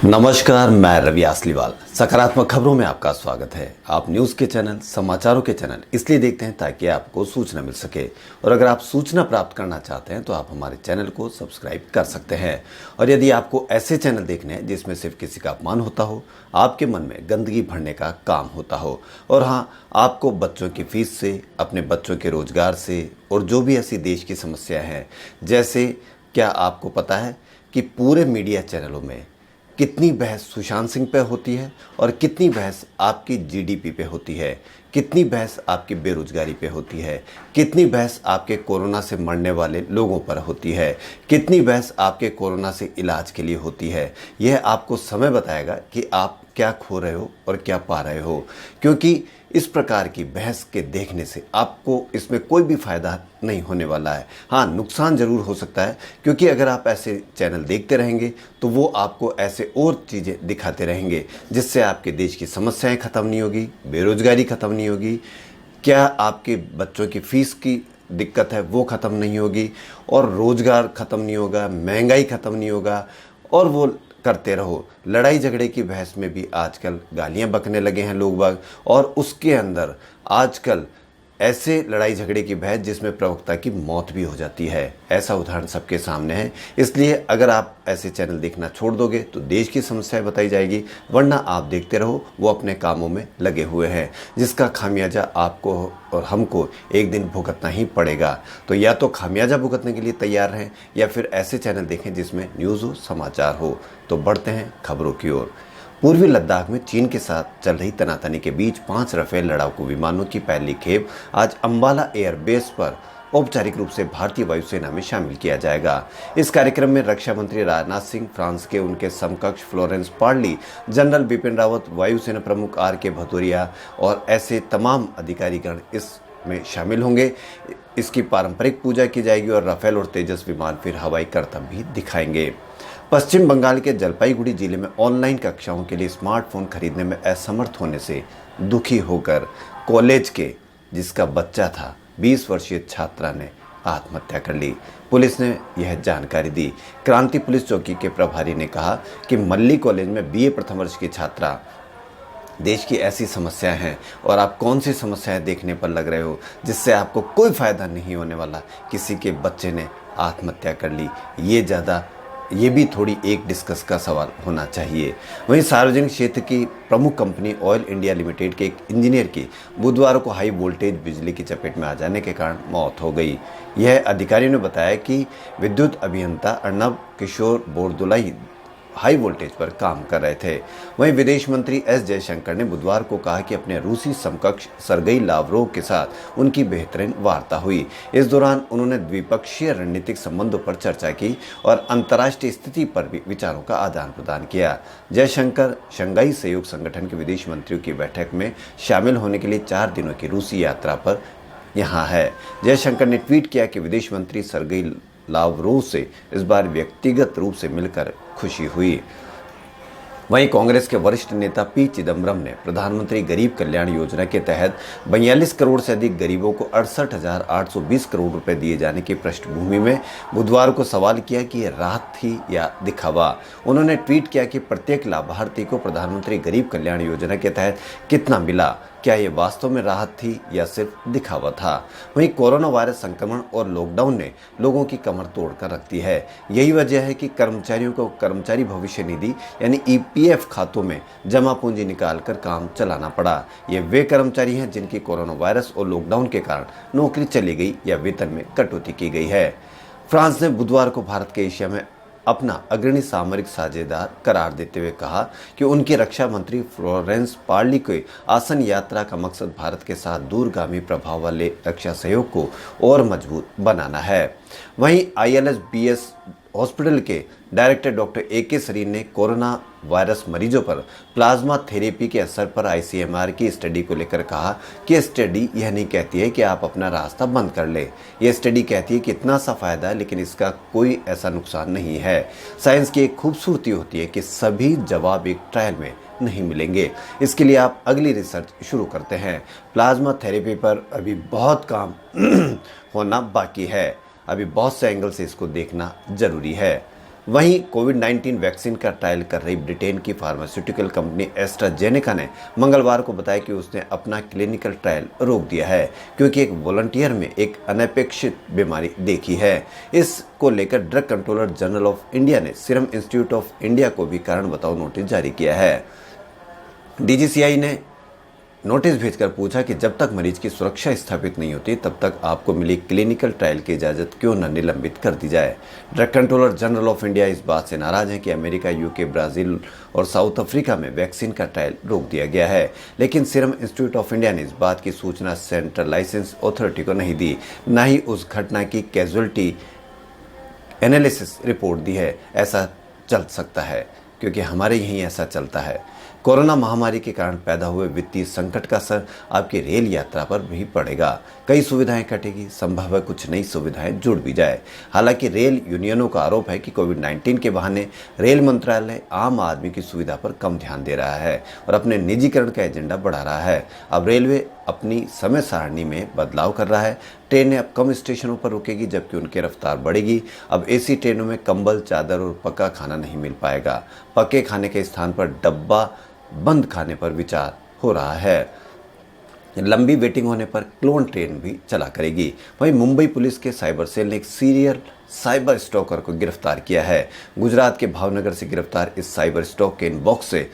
नमस्कार, मैं रवि आसलीवाल। सकारात्मक खबरों में आपका स्वागत है। आप न्यूज़ के चैनल, समाचारों के चैनल इसलिए देखते हैं ताकि आपको सूचना मिल सके, और अगर आप सूचना प्राप्त करना चाहते हैं तो आप हमारे चैनल को सब्सक्राइब कर सकते हैं। और यदि आपको ऐसे चैनल देखने हैं जिसमें सिर्फ किसी का अपमान होता हो, आपके मन में गंदगी भरने का काम होता हो, और हाँ, आपको बच्चों की फीस से, अपने बच्चों के रोजगार से, और जो भी ऐसी देश की समस्या है, जैसे क्या आपको पता है कि पूरे मीडिया चैनलों में कितनी बहस सुशांत सिंह पे होती है और कितनी बहस आपकी जीडीपी पे होती है, कितनी बहस आपकी बेरोजगारी पे होती है, कितनी बहस आपके कोरोना से मरने वाले लोगों पर होती है, कितनी बहस आपके कोरोना से इलाज के लिए होती है। यह आपको समय बताएगा कि आप क्या खो रहे हो और क्या पा रहे हो, क्योंकि इस प्रकार की बहस के देखने से आपको इसमें कोई भी फ़ायदा नहीं होने वाला है। हाँ, नुकसान ज़रूर हो सकता है, क्योंकि अगर आप ऐसे चैनल देखते रहेंगे तो वो आपको ऐसे और चीज़ें दिखाते रहेंगे जिससे आपके देश की समस्याएं ख़त्म नहीं होगी, बेरोजगारी ख़त्म नहीं होगी, क्या आपके बच्चों की फ़ीस की दिक्कत है वो ख़त्म नहीं होगी, और रोज़गार ख़त्म नहीं होगा, महंगाई ख़त्म नहीं होगा, और वो करते रहो। लड़ाई झगड़े की बहस में भी आजकल गालियां बकने लगे हैं लोग बाग, और उसके अंदर आजकल ऐसे लड़ाई झगड़े की बहस जिसमें प्रवक्ता की मौत भी हो जाती है। ऐसा उदाहरण सबके सामने है। इसलिए अगर आप ऐसे चैनल देखना छोड़ दोगे तो देश की समस्याएं बताई जाएगी, वरना आप देखते रहो, वो अपने कामों में लगे हुए हैं जिसका खामियाजा आपको और हमको एक दिन भुगतना ही पड़ेगा। तो या तो खामियाजा भुगतने के लिए तैयार रहें, या फिर ऐसे चैनल देखें जिसमें न्यूज़ हो, समाचार हो। तो बढ़ते हैं खबरों की ओर। पूर्वी लद्दाख में चीन के साथ चल रही तनातनी के बीच 5 राफेल लड़ाकू विमानों की पहली खेप आज अंबाला एयरबेस पर औपचारिक रूप से भारतीय वायुसेना में शामिल किया जाएगा। इस कार्यक्रम में रक्षा मंत्री राजनाथ सिंह, फ्रांस के उनके समकक्ष Florence Parly, general Bipin Rawat, वायुसेना प्रमुख RK भदौरिया और ऐसे तमाम अधिकारीगण इसमें शामिल होंगे। इसकी पारंपरिक पूजा की जाएगी और राफेल और तेजस विमान फिर हवाई करतब भी दिखाएंगे। पश्चिम बंगाल के जलपाईगुड़ी जिले में ऑनलाइन कक्षाओं के लिए स्मार्टफोन खरीदने में असमर्थ होने से दुखी होकर कॉलेज के जिसका बच्चा था 20 वर्षीय छात्रा ने आत्महत्या कर ली। पुलिस ने यह जानकारी दी। क्रांति पुलिस चौकी के प्रभारी ने कहा कि मल्ली कॉलेज में BA प्रथम वर्ष की छात्रा, देश की ऐसी समस्याएं हैं और आप कौन सी समस्याएं देखने पर लग रहे हो जिससे आपको कोई फ़ायदा नहीं होने वाला, किसी के बच्चे ने आत्महत्या कर ली। ये भी थोड़ी एक डिस्कस का सवाल होना चाहिए। वहीं सार्वजनिक क्षेत्र की प्रमुख कंपनी ऑयल इंडिया लिमिटेड के एक इंजीनियर की बुधवार को हाई वोल्टेज बिजली की चपेट में आ जाने के कारण मौत हो गई। यह अधिकारियों ने बताया कि विद्युत अभियंता अर्नब किशोर बोरदोलाई हाई वोल्टेज पर काम कर रहे थे। वहीं विदेश मंत्री S जयशंकर ने बुधवार को कहा कि अपने रूसी समकक्ष सरगई लावरोव के साथ उनकी बेहतरीन वार्ता हुई। इस दौरान उन्होंने द्विपक्षीय रणनीतिक संबंधों पर चर्चा की और अंतर्राष्ट्रीय स्थिति पर भी विचारों का आदान प्रदान किया। जयशंकर शंघाई सहयोग संगठन के विदेश मंत्रियों की बैठक में शामिल होने के लिए 4 दिनों की रूसी यात्रा पर यहाँ है। जयशंकर ने ट्वीट किया कि विदेश मंत्री सरगई लावरोव से इस बार व्यक्तिगत रूप से मिलकर खुशी हुई। वहीं कांग्रेस के वरिष्ठ नेता P चिदम्बरम ने प्रधानमंत्री गरीब कल्याण योजना के तहत 42 करोड़ से अधिक गरीबों को 68,820 करोड़ रुपए दिए जाने की पृष्ठभूमि में बुधवार को सवाल किया कि यह राहत थी या दिखावा। उन्होंने ट्वीट किया कि प्रत्येक लाभार्थी को प्रधानमंत्री गरीब कल्याण योजना के तहत कितना मिला, क्या ये वास्तव में राहत थी या सिर्फ दिखावा था। वहीं कोरोना वायरस संक्रमण और लॉकडाउन ने लोगों की कमर तोड़ कर रख दी है। यही वजह है कि कर्मचारियों को कर्मचारी भविष्य निधि यानी EPF खातों में जमा पूंजी निकालकर काम चलाना पड़ा। ये वे कर्मचारी हैं जिनकी कोरोना वायरस और लॉकडाउन के कारण नौकरी चली गई या वेतन में कटौती की गई है। फ्रांस ने बुधवार को भारत के एशिया में अपना अग्रणी सामरिक साझेदार करार देते हुए कहा कि उनकी रक्षा मंत्री फ्लोरेंस पार्ली की आसन यात्रा का मकसद भारत के साथ दूरगामी प्रभाव वाले रक्षा सहयोग को और मजबूत बनाना है। वहीं ILS-BS हॉस्पिटल के डायरेक्टर डॉक्टर AK सरीन ने कोरोना वायरस मरीजों पर प्लाज्मा थेरेपी के असर पर ICMR की स्टडी को लेकर कहा कि स्टडी यह नहीं कहती है कि आप अपना रास्ता बंद कर ले। यह स्टडी कहती है कि इतना सा फायदा है, लेकिन इसका कोई ऐसा नुकसान नहीं है। साइंस की एक खूबसूरती होती है कि सभी जवाब एक ट्रायल में नहीं मिलेंगे। इसके लिए आप अगली रिसर्च शुरू करते हैं। प्लाज्मा थेरेपी पर अभी बहुत काम होना बाकी है। अभी बहुत से एंगल से इसको देखना जरूरी है। वहीं कोविड-19 वैक्सीन का ट्रायल कर रही ब्रिटेन की फार्मास्यूटिकल कंपनी एस्ट्राजेनेका ने मंगलवार को बताया कि उसने अपना क्लिनिकल ट्रायल रोक दिया है क्योंकि एक वॉलंटियर में एक अनपेक्षित बीमारी देखी है। इसको लेकर drug controller general of India ने सीरम इंस्टीट्यूट ऑफ इंडिया को भी कारण बताओ नोटिस जारी किया है। डीजीसीआई ने नोटिस भेजकर पूछा कि जब तक मरीज की सुरक्षा स्थापित नहीं होती तब तक आपको मिली क्लिनिकल ट्रायल की इजाज़त क्यों न निलंबित कर दी जाए। Drug controller general of India इस बात से नाराज है कि अमेरिका, यूके, ब्राज़ील और साउथ अफ्रीका में वैक्सीन का ट्रायल रोक दिया गया है, लेकिन सीरम इंस्टीट्यूट ऑफ इंडिया ने इस बात की सूचना सेंट्रल लाइसेंस अथॉरिटी को नहीं दी, न ही उस घटना की कैजुअलिटी एनालिसिस रिपोर्ट दी है। ऐसा चल सकता है क्योंकि हमारे यहीं ऐसा चलता है। कोरोना महामारी के कारण पैदा हुए वित्तीय संकट का असर आपकी रेल यात्रा पर भी पड़ेगा। कई सुविधाएं कटेगी, संभव है कुछ नई सुविधाएं जुड़ भी जाए। हालांकि रेल यूनियनों का आरोप है कि कोविड-19 के बहाने रेल मंत्रालय आम आदमी की सुविधा पर कम ध्यान दे रहा है और अपने निजीकरण का एजेंडा बढ़ा रहा है। अब रेलवे अपनी समय सारणी में बदलाव कर रहा है। ट्रेनें अब कम स्टेशनों पर रुकेगी जबकि उनकी रफ्तार बढ़ेगी। अब एसी ट्रेनों में कंबल, चादर और पका खाना नहीं मिल पाएगा। पके खाने के स्थान पर डब्बा बंद खाने पर विचार हो रहा है। लंबी वेटिंग होने पर क्लोन ट्रेन भी चला करेगी। वहीं मुंबई पुलिस के साइबर सेल ने एक सीरियल साइबर स्टॉकर को गिरफ्तार किया है। गुजरात के भावनगर से गिरफ्तार इस साइबर स्टॉक के इनबॉक्स से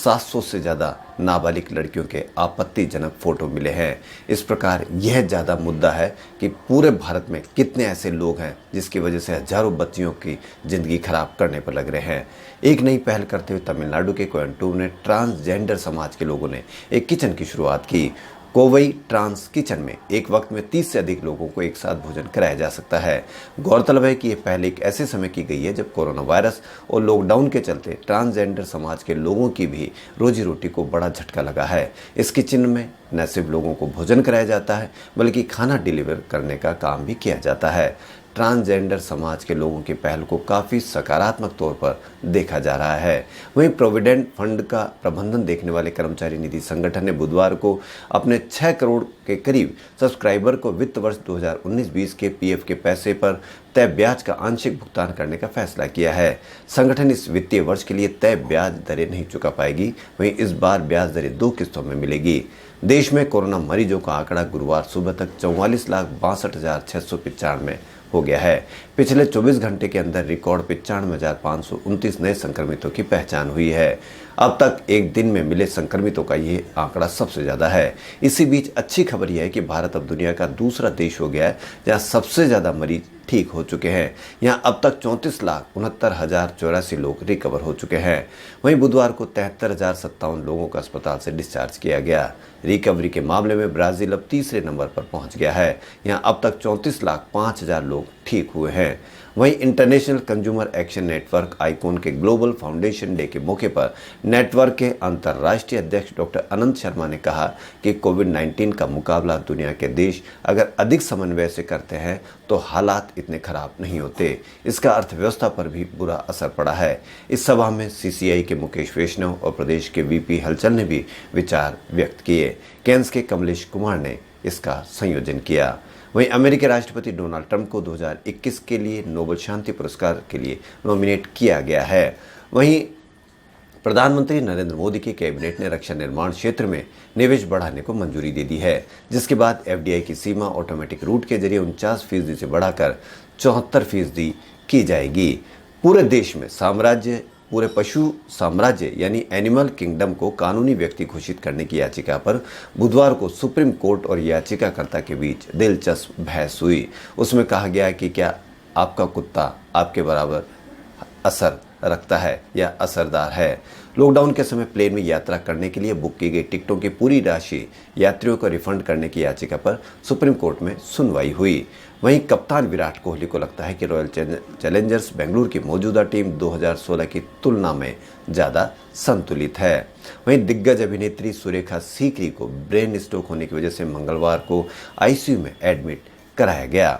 700 से ज़्यादा नाबालिग लड़कियों के आपत्तिजनक फोटो मिले हैं। इस प्रकार यह ज़्यादा मुद्दा है कि पूरे भारत में कितने ऐसे लोग हैं जिसकी वजह से हजारों बच्चियों की ज़िंदगी खराब करने पर लग रहे हैं। एक नई पहल करते हुए तमिलनाडु के कोयंटूर में ट्रांसजेंडर समाज के लोगों ने एक किचन की शुरुआत की। कोवई ट्रांस किचन में एक वक्त में 30 से अधिक लोगों को एक साथ भोजन कराया जा सकता है। गौरतलब है कि यह पहले एक ऐसे समय की गई है जब कोरोना वायरस और लॉकडाउन के चलते ट्रांसजेंडर समाज के लोगों की भी रोजी रोटी को बड़ा झटका लगा है। इस किचन में न सिर्फ लोगों को भोजन कराया जाता है बल्कि खाना डिलीवर करने का काम भी किया जाता है। ट्रांसजेंडर समाज के लोगों की पहल को काफ़ी सकारात्मक तौर पर देखा जा रहा है। वहीं प्रोविडेंट फंड का प्रबंधन देखने वाले कर्मचारी निधि संगठन ने बुधवार को अपने 6 करोड़ के करीब सब्सक्राइबर को वित्त वर्ष 2019-20 के पीएफ के पैसे पर तय ब्याज का आंशिक भुगतान करने का फैसला किया है। संगठन इस वित्तीय वर्ष के लिए तय ब्याज दरें नहीं चुका पाएगी। वहीं इस बार ब्याज दरें 2 किस्तों में मिलेगी। देश में कोरोना मरीजों का आंकड़ा गुरुवार सुबह तक 44,62,695 हो गया है। पिछले 24 घंटे के अंदर रिकॉर्ड 95,529 नए संक्रमितों की पहचान हुई है। अब तक एक दिन में मिले संक्रमितों का ये आंकड़ा सबसे ज़्यादा है। इसी बीच अच्छी खबर यह है कि भारत अब दुनिया का दूसरा देश हो गया है जहाँ सबसे ज़्यादा मरीज ठीक हो चुके हैं। यहाँ अब तक 34,69,084 लोग रिकवर हो चुके हैं। वहीं बुधवार को 73,057 लोगों को अस्पताल से डिस्चार्ज किया गया। रिकवरी के मामले में ब्राज़ील अब तीसरे नंबर पर पहुंच गया है। यहाँ अब तक 34,05,000 लोग ठीक हुए हैं। वहीं international consumer action network icon के ग्लोबल फाउंडेशन डे के मौके पर नेटवर्क के अंतर्राष्ट्रीय अध्यक्ष डॉक्टर अनंत शर्मा ने कहा कि कोविड-19 का मुकाबला दुनिया के देश अगर अधिक समन्वय से करते हैं तो हालात इतने खराब नहीं होते। इसका अर्थव्यवस्था पर भी बुरा असर पड़ा है। इस सभा में सीसीआई के मुकेश वैष्णव और प्रदेश के वीपी हलचल ने भी विचार व्यक्त किए। कैंस के कमलेश कुमार ने इसका संयोजन किया। वहीं अमेरिकी राष्ट्रपति डोनाल्ड ट्रंप को 2021 के लिए नोबेल शांति पुरस्कार के लिए नॉमिनेट किया गया है। वहीं प्रधानमंत्री नरेंद्र मोदी की कैबिनेट ने रक्षा निर्माण क्षेत्र में निवेश बढ़ाने को मंजूरी दे दी है, जिसके बाद एफडीआई की सीमा ऑटोमेटिक रूट के जरिए 49% से बढ़ाकर 74% की जाएगी। पूरे देश में पूरे पशु साम्राज्य यानी एनिमल किंगडम को कानूनी व्यक्ति घोषित करने की याचिका पर बुधवार को सुप्रीम कोर्ट और याचिकाकर्ता के बीच दिलचस्प बहस हुई। उसमें कहा गया कि क्या आपका कुत्ता आपके बराबर असर रखता है या असरदार है। लॉकडाउन के समय प्लेन में यात्रा करने के लिए बुक की गई टिकटों की पूरी राशि यात्रियों को रिफंड करने की याचिका पर सुप्रीम कोर्ट में सुनवाई हुई। वहीं कप्तान विराट कोहली को लगता है कि रॉयल चैलेंजर्स बेंगलुरु की मौजूदा टीम 2016 की तुलना में ज़्यादा संतुलित है। वहीं दिग्गज अभिनेत्री सुरेखा सीकरी को ब्रेन स्ट्रोक होने की वजह से मंगलवार को आईसीयू में एडमिट कराया गया।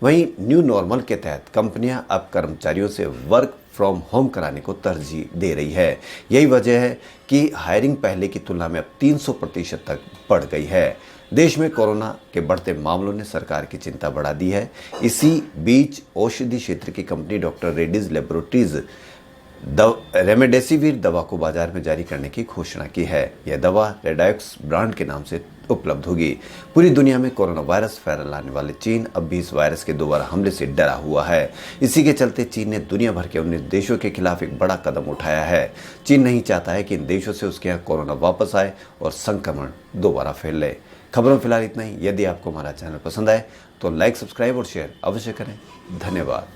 वहीं न्यू नॉर्मल के तहत कंपनियां अब कर्मचारियों से वर्क फ्रॉम होम कराने को तरजीह दे रही है। यही वजह है कि हायरिंग पहले की तुलना में अब 300% तक बढ़ गई है। देश में कोरोना के बढ़ते मामलों ने सरकार की चिंता बढ़ा दी है। इसी बीच औषधि क्षेत्र की company doctor Reddy's laboratories remdesivir दवा को बाजार में जारी करने की घोषणा की है। यह दवा रेडाक्स ब्रांड के नाम से उपलब्ध होगी। पूरी दुनिया में कोरोना वायरस फैलाने वाले चीन अब भी इस वायरस के दोबारा हमले से डरा हुआ है। इसी के चलते चीन ने दुनिया भर के 19 देशों के खिलाफ एक बड़ा कदम उठाया है। चीन नहीं चाहता है कि इन देशों से उसके यहाँ कोरोना वापस आए और संक्रमण दोबारा फैल ले। खबरों फिलहाल इतना ही। यदि आपको हमारा चैनल पसंद आए तो लाइक, सब्सक्राइब और शेयर अवश्य करें। धन्यवाद।